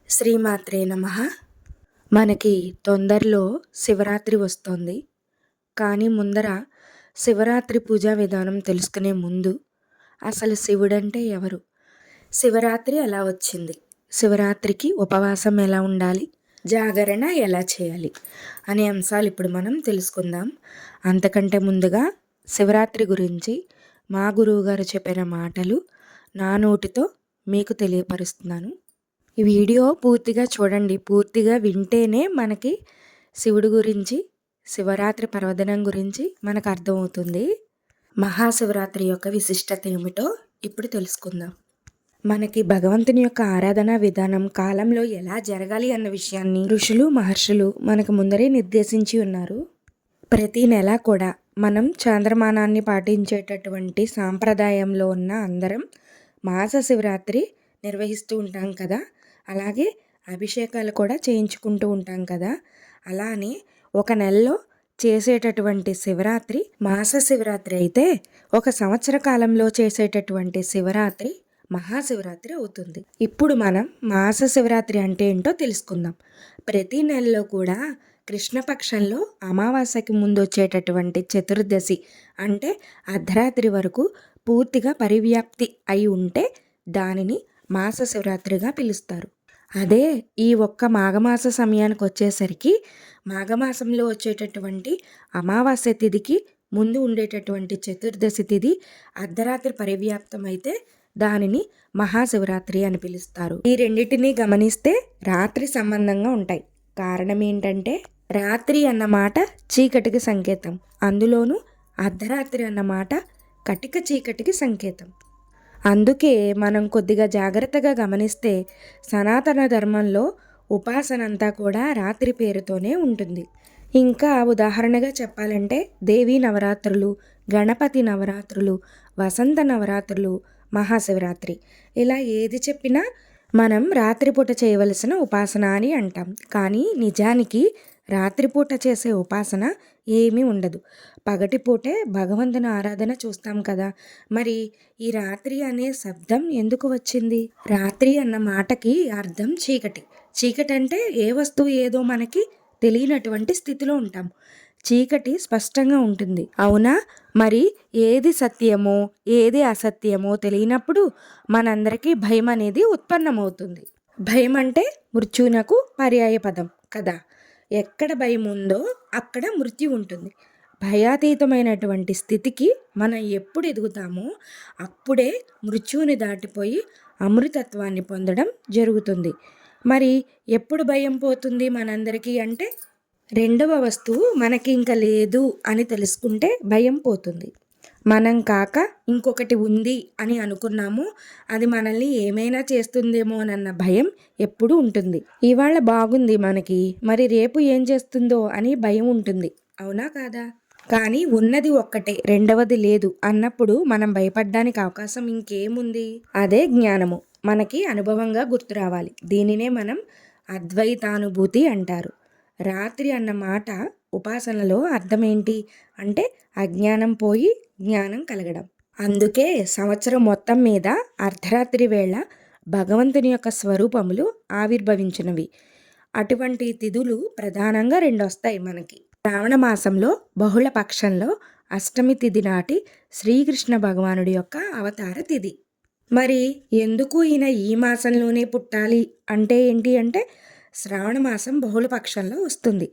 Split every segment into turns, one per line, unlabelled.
శ్రీమాత్రే నమః. మనకి తొందరలో శివరాత్రి వస్తోంది. కానీ ముందర శివరాత్రి పూజా విధానం తెలుసుకునే ముందు అసలు శివుడంటే ఎవరు? శివరాత్రి ఎలా వచ్చింది? శివరాత్రికి ఉపవాసం ఎలా ఉండాలి? జాగరణ ఎలా చేయాలి? అనే అంశాలు ఇప్పుడు మనం తెలుసుకుందాం. అంతకంటే ముందుగా శివరాత్రి గురించి మా గురువుగారు చెప్పిన మాటలు నా నోటితో మీకు తెలియపరుస్తున్నాను. ఈ వీడియో పూర్తిగా చూడండి. పూర్తిగా వింటేనే మనకి శివుడి గురించి, శివరాత్రి పర్వదినం గురించి మనకు అర్థమవుతుంది. మహాశివరాత్రి యొక్క విశిష్టత ఏమిటో ఇప్పుడు తెలుసుకుందాం. మనకి భగవంతుని యొక్క ఆరాధన విధానం కాలంలో ఎలా జరగాలి అన్న విషయాన్ని ఋషులు, మహర్షులు మనకు ముందరే నిర్దేశించి ఉన్నారు. ప్రతి నెల కూడా మనం చాంద్రమానాన్ని పాటించేటటువంటి సాంప్రదాయంలో ఉన్న అందరం మాస శివరాత్రి నిర్వహిస్తూ ఉంటాం కదా. అలాగే అభిషేకాలు కూడా చేయించుకుంటూ ఉంటాం కదా. అలానే ఒక నెలలో చేసేటటువంటి శివరాత్రి మాస శివరాత్రి అయితే, ఒక సంవత్సర కాలంలో చేసేటటువంటి శివరాత్రి మహాశివరాత్రి అవుతుంది. ఇప్పుడు మనం మాస శివరాత్రి అంటే ఏంటో తెలుసుకుందాం. ప్రతి నెలలో కూడా కృష్ణపక్షంలో అమావాస్యకి ముందు వచ్చేటటువంటి చతుర్దశి అంటే అర్ధరాత్రి వరకు పూర్తిగా పరివ్యాప్తి అయి ఉంటే దానిని మాస శివరాత్రిగా పిలుస్తారు. అదే ఈ ఒక్క మాఘమాస సమయానికి వచ్చేసరికి మాఘమాసంలో వచ్చేటటువంటి అమావాస్య తిథికి ముందు ఉండేటటువంటి చతుర్దశి తిథి అర్ధరాత్రి పరివ్యాప్తం అయితే దానిని మహాశివరాత్రి అని పిలుస్తారు. ఈ రెండింటినీ గమనిస్తే రాత్రి సంబంధంగా ఉంటాయి. కారణం ఏంటంటే రాత్రి అన్నమాట చీకటికి సంకేతం, అందులోనూ అర్ధరాత్రి అన్నమాట కటిక చీకటికి సంకేతం. అందుకే మనం కొద్దిగా జాగ్రత్తగా గమనిస్తే సనాతన ధర్మంలో ఉపాసన అంతా కూడా రాత్రి పేరుతోనే ఉంటుంది. ఇంకా ఉదాహరణగా చెప్పాలంటే దేవీ నవరాత్రులు, గణపతి నవరాత్రులు, వసంత నవరాత్రులు, మహాశివరాత్రి ఇలా ఏది చెప్పినా మనం రాత్రిపూట చేయవలసిన ఉపాసన అని అంటాం. కానీ నిజానికి రాత్రిపూట చేసే ఉపాసన ఏమీ ఉండదు. పగటిపూటే భగవంతుని ఆరాధన చూస్తాం కదా. మరి ఈ రాత్రి అనే శబ్దం ఎందుకు వచ్చింది? రాత్రి అన్న మాటకి అర్థం చీకటి. చీకటి అంటే ఏ వస్తువు ఏదో మనకి తెలియనటువంటి స్థితిలో ఉంటాం. చీకటి స్పష్టంగా ఉంటుంది, అవునా? మరి ఏది సత్యమో ఏది అసత్యమో తెలియనప్పుడు మనందరికీ భయం అనేది ఉత్పన్నమవుతుంది. భయం అంటే మృత్యునకు పర్యాయ పదం కదా. ఎక్కడ భయం ఉందో అక్కడ మృత్యు ఉంటుంది. భయాతీతమైనటువంటి స్థితికి మనం ఎప్పుడు ఎదుగుతామో అప్పుడే మృత్యువుని దాటిపోయి అమృతత్వాన్ని పొందడం జరుగుతుంది. మరి ఎప్పుడు భయం పోతుంది మనందరికీ అంటే, రెండవ వస్తువు మనకి ఇంకా లేదు అని తెలుసుకుంటే భయం పోతుంది. మనం కాక ఇంకొకటి ఉంది అని అనుకున్నాము, అది మనల్ని ఏమైనా చేస్తుందేమోనన్న భయం ఎప్పుడు ఉంటుంది. ఇవాళ బాగుంది మనకి, మరి రేపు ఏం చేస్తుందో అని భయం ఉంటుంది, అవునా కాదా? కానీ ఉన్నది ఒక్కటే, రెండవది లేదు అన్నప్పుడు మనం భయపడడానికి అవకాశం ఇంకేముంది? అదే జ్ఞానము మనకి అనుభవంగా గుర్తు రావాలి. దీనినే మనం అద్వైతానుభూతి అంటారు. రాత్రి అన్న మాట ఉపాసనలో అర్థం ఏంటి అంటే అజ్ఞానం పోయి జ్ఞానం కలగడం. అందుకే సంవత్సరం మొత్తం మీద అర్ధరాత్రి వేళ భగవంతుని యొక్క స్వరూపములు ఆవిర్భవించినవి. అటువంటి తిథులు ప్రధానంగా రెండు వస్తాయి మనకి. శ్రావణ మాసంలో బహుళ పక్షంలో అష్టమి తిథి నాటి శ్రీకృష్ణ భగవానుడి యొక్క అవతార తిథి. మరి ఎందుకు ఈయన ఈ మాసంలోనే పుట్టాలి అంటే ఏంటి అంటే, శ్రావణ మాసం బహుళ పక్షంలో వస్తుంది.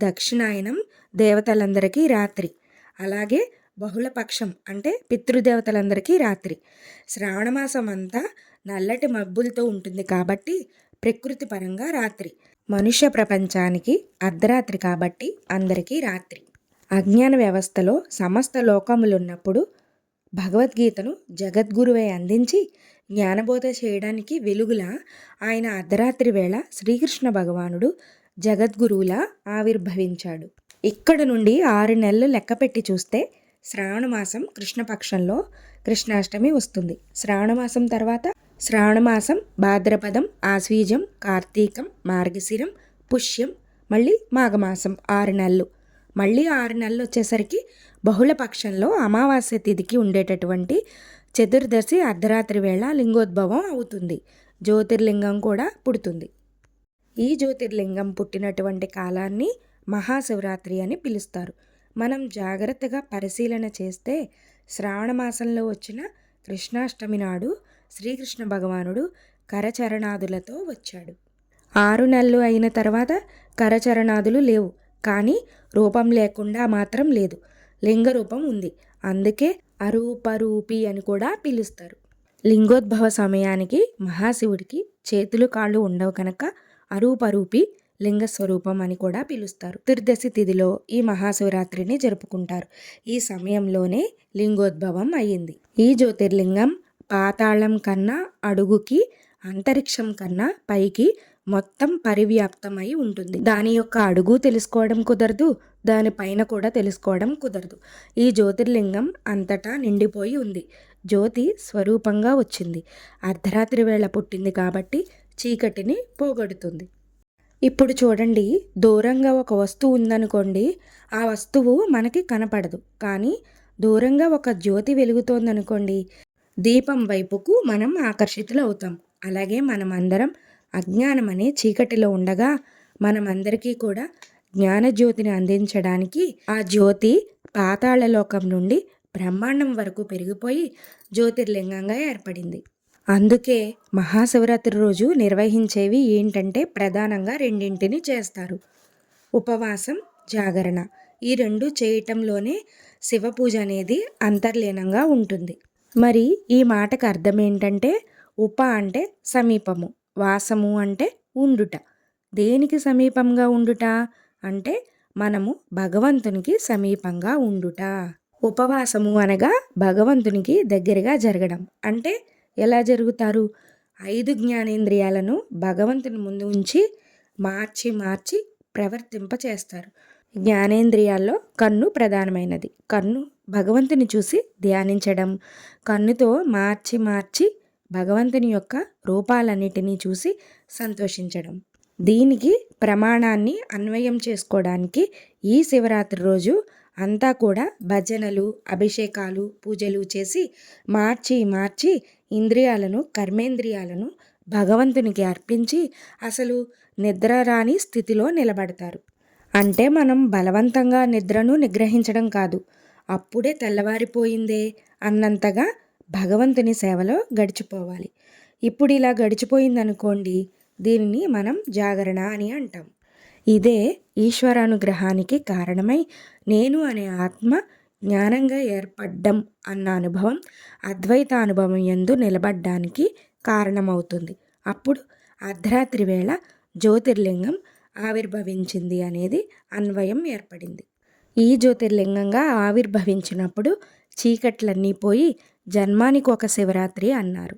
దక్షిణాయనం దేవతలందరికీ రాత్రి, అలాగే బహుళపక్షం అంటే పితృదేవతలందరికీ రాత్రి. శ్రావణమాసం అంతా నల్లటి మబ్బులతో ఉంటుంది కాబట్టి ప్రకృతి పరంగా రాత్రి. మనుష్య ప్రపంచానికి అర్ధరాత్రి కాబట్టి అందరికీ రాత్రి. అజ్ఞాన వ్యవస్థలో సమస్త లోకములున్నప్పుడు భగవద్గీతను జగద్గురువై అందించి జ్ఞానబోధ చేయడానికి వెలుగులా ఆయన అర్ధరాత్రి వేళ శ్రీకృష్ణ భగవానుడు జగద్గురువులా ఆవిర్భవించాడు. ఇక్కడ నుండి 6 నెలలు లెక్కపెట్టి చూస్తే శ్రావణమాసం కృష్ణపక్షంలో కృష్ణాష్టమి వస్తుంది. శ్రావణమాసం తర్వాత శ్రావణమాసం భాద్రపదం, ఆశ్వీజం, కార్తీకం, మార్గశిరం, పుష్యం, మళ్ళీ మాఘమాసం 6 నెలలు. మళ్ళీ 6 నెలలు వచ్చేసరికి బహుళ పక్షంలో అమావాస్య తిథికి ఉండేటటువంటి చతుర్దశి అర్ధరాత్రి వేళ లింగోద్భవం అవుతుంది. జ్యోతిర్లింగం కూడా పుడుతుంది. ఈ జ్యోతిర్లింగం పుట్టినటువంటి కాలాన్ని మహాశివరాత్రి అని పిలుస్తారు. మనం జాగ్రత్తగా పరిశీలన చేస్తే శ్రావణ మాసంలో వచ్చిన కృష్ణాష్టమి నాడు శ్రీకృష్ణ భగవానుడు కరచరణాదులతో వచ్చాడు. 6 నెలలు అయిన తర్వాత కరచరణాదులు లేవు, కానీ రూపం లేకుండా మాత్రం లేదు, లింగ రూపం ఉంది. అందుకే అరూపరూపి అని కూడా పిలుస్తారు. లింగోద్భవ సమయానికి మహాశివుడికి చేతులు కాళ్ళు ఉండవు కనుక అరూపరూపి లింగ స్వరూపం అని కూడా పిలుస్తారు. చతుర్దశి తిథిలో ఈ మహాశివరాత్రిని జరుపుకుంటారు. ఈ సమయంలోనే లింగోద్భవం అయ్యింది. ఈ జ్యోతిర్లింగం పాతాళం కన్నా అడుగుకి, అంతరిక్షం కన్నా పైకి మొత్తం పరివ్యాప్తమై ఉంటుంది. దాని యొక్క అడుగు తెలుసుకోవడం కుదరదు, దానిపైన కూడా తెలుసుకోవడం కుదరదు. ఈ జ్యోతిర్లింగం అంతటా నిండిపోయి ఉంది. జ్యోతి స్వరూపంగా వచ్చింది. అర్ధరాత్రి వేళ పుట్టింది కాబట్టి చీకటిని పోగొడుతుంది. ఇప్పుడు చూడండి, దూరంగా ఒక వస్తువు ఉందనుకోండి, ఆ వస్తువు మనకి కనపడదు. కానీ దూరంగా ఒక జ్యోతి వెలుగుతోందనుకోండి, దీపం వైపుకు మనం ఆకర్షితులు అవుతాం. అలాగే మనమందరం అజ్ఞానం అనే చీకటిలో ఉండగా మనమందరికీ కూడా జ్ఞానజ్యోతిని అందించడానికి ఆ జ్యోతి పాతాళలోకం నుండి బ్రహ్మాండం వరకు పెరిగిపోయి జ్యోతిర్లింగంగా ఏర్పడింది. అందుకే మహాశివరాత్రి రోజు నిర్వహించేవి ఏంటంటే ప్రధానంగా రెండింటిని చేస్తారు: ఉపవాసం, జాగరణ. ఈ రెండు చేయటంలోనే శివ పూజ అనేది అంతర్లీనంగా ఉంటుంది. మరి ఈ మాటకు అర్థం ఏంటంటే, ఉప అంటే సమీపము, వాసము అంటే ఉండుట. దేనికి సమీపంగా ఉండుట అంటే మనము భగవంతునికి సమీపంగా ఉండుట. ఉపవాసము అనగా భగవంతునికి దగ్గరగా జరగడం. అంటే ఎలా జరుగుతారు? 5 జ్ఞానేంద్రియాలను భగవంతుని ముందు ఉంచి మార్చి మార్చి ప్రవర్తింపచేస్తారు. జ్ఞానేంద్రియాల్లో కన్ను ప్రధానమైనది. కన్ను భగవంతుని చూసి ధ్యానించడం, కన్నుతో మార్చి మార్చి భగవంతుని యొక్క రూపాలన్నిటినీ చూసి సంతోషించడం. దీనికి ప్రమాణాన్ని అన్వయం చేసుకోవడానికి ఈ శివరాత్రి రోజు అంతా కూడా భజనలు, అభిషేకాలు, పూజలు చేసి మార్చి మార్చి ఇంద్రియాలను, కర్మేంద్రియాలను భగవంతునికి అర్పించి అసలు నిద్ర రాని స్థితిలో నిలబడతారు. అంటే మనం బలవంతంగా నిద్రను నిగ్రహించడం కాదు, అప్పుడే తెల్లవారిపోయిందే అన్నంతగా భగవంతుని సేవలో గడిచిపోవాలి. ఇప్పుడు ఇలా గడిచిపోయిందనుకోండి, దీనిని మనం జాగరణ అని అంటాం. ఇదే ఈశ్వరానుగ్రహానికి కారణమై నేను అనే ఆత్మ జ్ఞానంగా ఏర్పడ్డం అన్న అనుభవం అద్వైత అనుభవం యందు నిలబడ్డానికి కారణమవుతుంది. అప్పుడు అర్ధరాత్రి వేళ జ్యోతిర్లింగం ఆవిర్భవించింది అనేది అన్వయం ఏర్పడింది. ఈ జ్యోతిర్లింగంగా ఆవిర్భవించినప్పుడు చీకట్లన్నీ పోయి జన్మానికి ఒక శివరాత్రి అన్నారు.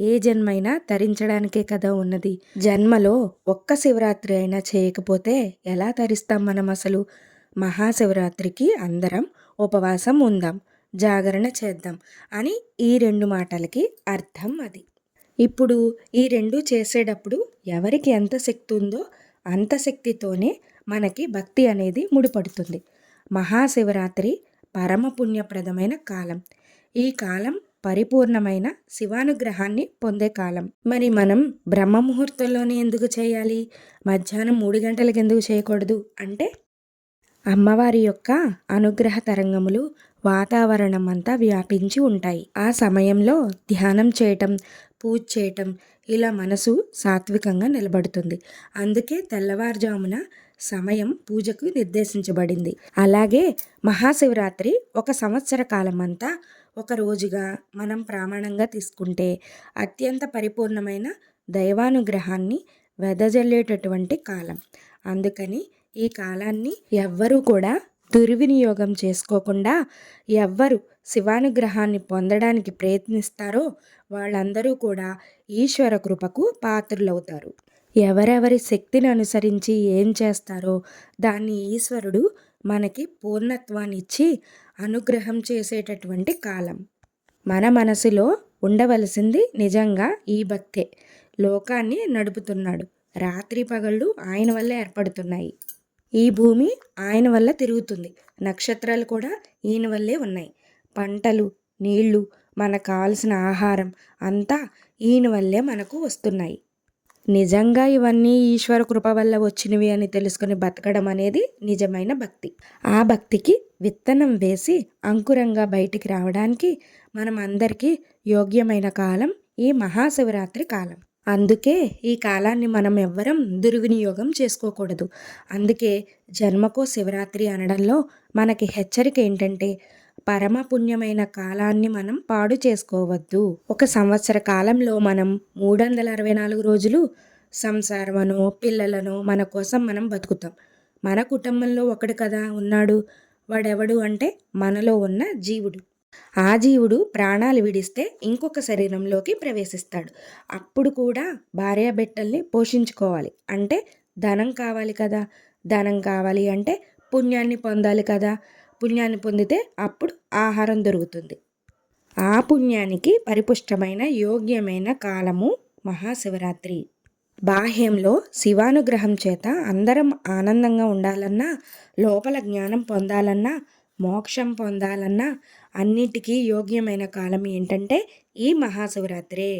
ఏ జన్మైనా తరించడానికే కదా ఉన్నది. జన్మలో ఒక్క శివరాత్రి అయినా చేయకపోతే ఎలా తరిస్తాం మనం అసలు? మహాశివరాత్రికి అందరం ఉపవాసం ఉందాం, జాగరణ చేద్దాం అని ఈ 2 మాటలకి అర్థం అది. ఇప్పుడు ఈ 2 చేసేటప్పుడు ఎవరికి ఎంత శక్తి ఉందో అంత శక్తితోనే మనకి భక్తి అనేది ముడిపడుతుంది. మహాశివరాత్రి పరమ పుణ్యప్రదమైన కాలం. ఈ కాలం పరిపూర్ణమైన శివానుగ్రహాన్ని పొందే కాలం. మరి మనం బ్రహ్మ ముహూర్తంలోనే ఎందుకు చేయాలి? మధ్యాహ్నం 3 గంటలకు ఎందుకు చేయకూడదు అంటే, అమ్మవారి యొక్క అనుగ్రహ తరంగములు వాతావరణం అంతా వ్యాపించి ఉంటాయి. ఆ సమయంలో ధ్యానం చేయటం, పూజ చేయటం, ఇలా మనసు సాత్వికంగా నిలబడుతుంది. అందుకే తెల్లవారుజామున సమయం పూజకు నిర్దేశించబడింది. అలాగే మహాశివరాత్రి ఒక సంవత్సర కాలం అంతా ఒక రోజుగా మనం ప్రామాణంగా తీసుకుంటే అత్యంత పరిపూర్ణమైన దైవానుగ్రహాన్ని వెదజల్లేటటువంటి కాలం. అందుకని ఈ కాలాన్ని ఎవ్వరూ కూడా దుర్వినియోగం చేసుకోకుండా ఎవ్వరు శివానుగ్రహాన్ని పొందడానికి ప్రయత్నిస్తారో వాళ్ళందరూ కూడా ఈశ్వర కృపకు పాత్రులవుతారు. ఎవరెవరి శక్తిని అనుసరించి ఏం చేస్తారో దాన్ని ఈశ్వరుడు మనకి పూర్ణత్వాన్ని ఇచ్చి అనుగ్రహం చేసేటటువంటి కాలం. మన మనసులో ఉండవలసింది నిజంగా ఈ భక్తే. లోకాన్ని నడుపుతున్నాడు. రాత్రి పగళ్ళు ఆయన వల్ల ఏర్పడుతున్నాయి. ఈ భూమి ఆయన వల్ల తిరుగుతుంది. నక్షత్రాలు కూడా ఈయన వల్లే ఉన్నాయి. పంటలు, నీళ్లు, మనకు కావలసిన ఆహారం అంతా ఈయన వల్లే మనకు వస్తున్నాయి. నిజంగా ఇవన్నీ ఈశ్వర కృప వల్ల వచ్చినవి అని తెలుసుకుని బతకడం అనేది నిజమైన భక్తి. ఆ భక్తికి విత్తనం వేసి అంకురంగా బయటికి రావడానికి మనం అందరికీ యోగ్యమైన కాలం ఈ మహాశివరాత్రి కాలం. అందుకే ఈ కాలాన్ని మనం ఎవ్వరం దుర్వినియోగం చేసుకోకూడదు. అందుకే జన్మకో శివరాత్రి అనడంలో మనకి హెచ్చరిక ఏంటంటే, పరమ పుణ్యమైన కాలాన్ని మనం పాడు చేసుకోవద్దు. ఒక సంవత్సర కాలంలో మనం 364 రోజులు సంసారమనో పిల్లలనో మన కోసం మనం బతుకుతాం. మన కుటుంబంలో ఒకడు కదా ఉన్నాడు. వాడెవడు అంటే మనలో ఉన్న జీవుడు. ఆ జీవుడు ప్రాణాలు విడిస్తే ఇంకొక శరీరంలోకి ప్రవేశిస్తాడు. అప్పుడు కూడా భార్యాబిడ్డల్ని పోషించుకోవాలి. అంటే ధనం కావాలి కదా. ధనం కావాలి అంటే పుణ్యాన్ని పొందాలి కదా. పుణ్యాన్ని పొందితే అప్పుడు ఆహారం దొరుకుతుంది. ఆ పుణ్యానికి పరిపుష్టమైన యోగ్యమైన కాలము మహాశివరాత్రి. బాహ్యంలో శివానుగ్రహం చేత అందరం ఆనందంగా ఉండాలన్నా, లోపల జ్ఞానం పొందాలన్నా, మోక్షం పొందాలన్నా అన్నిటికీ యోగ్యమైన కాలం ఏంటంటే ఈ మహాశివరాత్రే.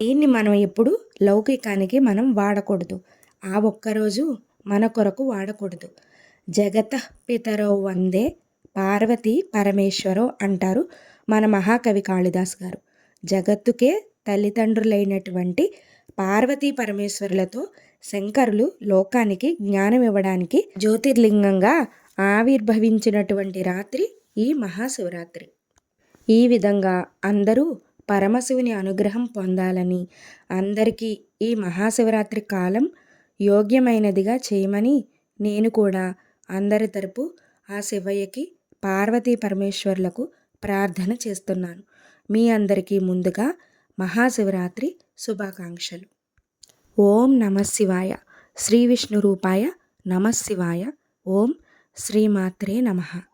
దీన్ని మనం ఎప్పుడు లౌకికానికి మనం వాడకూడదు. ఆ ఒక్కరోజు మన కొరకు వాడకూడదు. జగతః పితరౌ వందే పార్వతీ పరమేశ్వరో అంటారు మన మహాకవి కాళిదాస్ గారు. జగత్తుకే తల్లిదండ్రులైనటువంటి పార్వతీ పరమేశ్వరులతో శంకరులు లోకానికి జ్ఞానం ఇవ్వడానికి జ్యోతిర్లింగంగా ఆవిర్భవించినటువంటి రాత్రి ఈ మహాశివరాత్రి. ఈ విధంగా అందరూ పరమశివుని అనుగ్రహం పొందాలని, అందరికీ ఈ మహాశివరాత్రి కాలం యోగ్యమైనదిగా చేయమని నేను కూడా అందరి తరపు ఆ శివయ్యకి, పార్వతీ పరమేశ్వరులకు ప్రార్థన చేస్తున్నాను. మీ అందరికీ ముందుగా మహాశివరాత్రి శుభాకాంక్షలు. ఓం నమః శివాయ. శ్రీ విష్ణు రూపాయ నమః శివాయ. ఓం శ్రీమాత్రే నమః.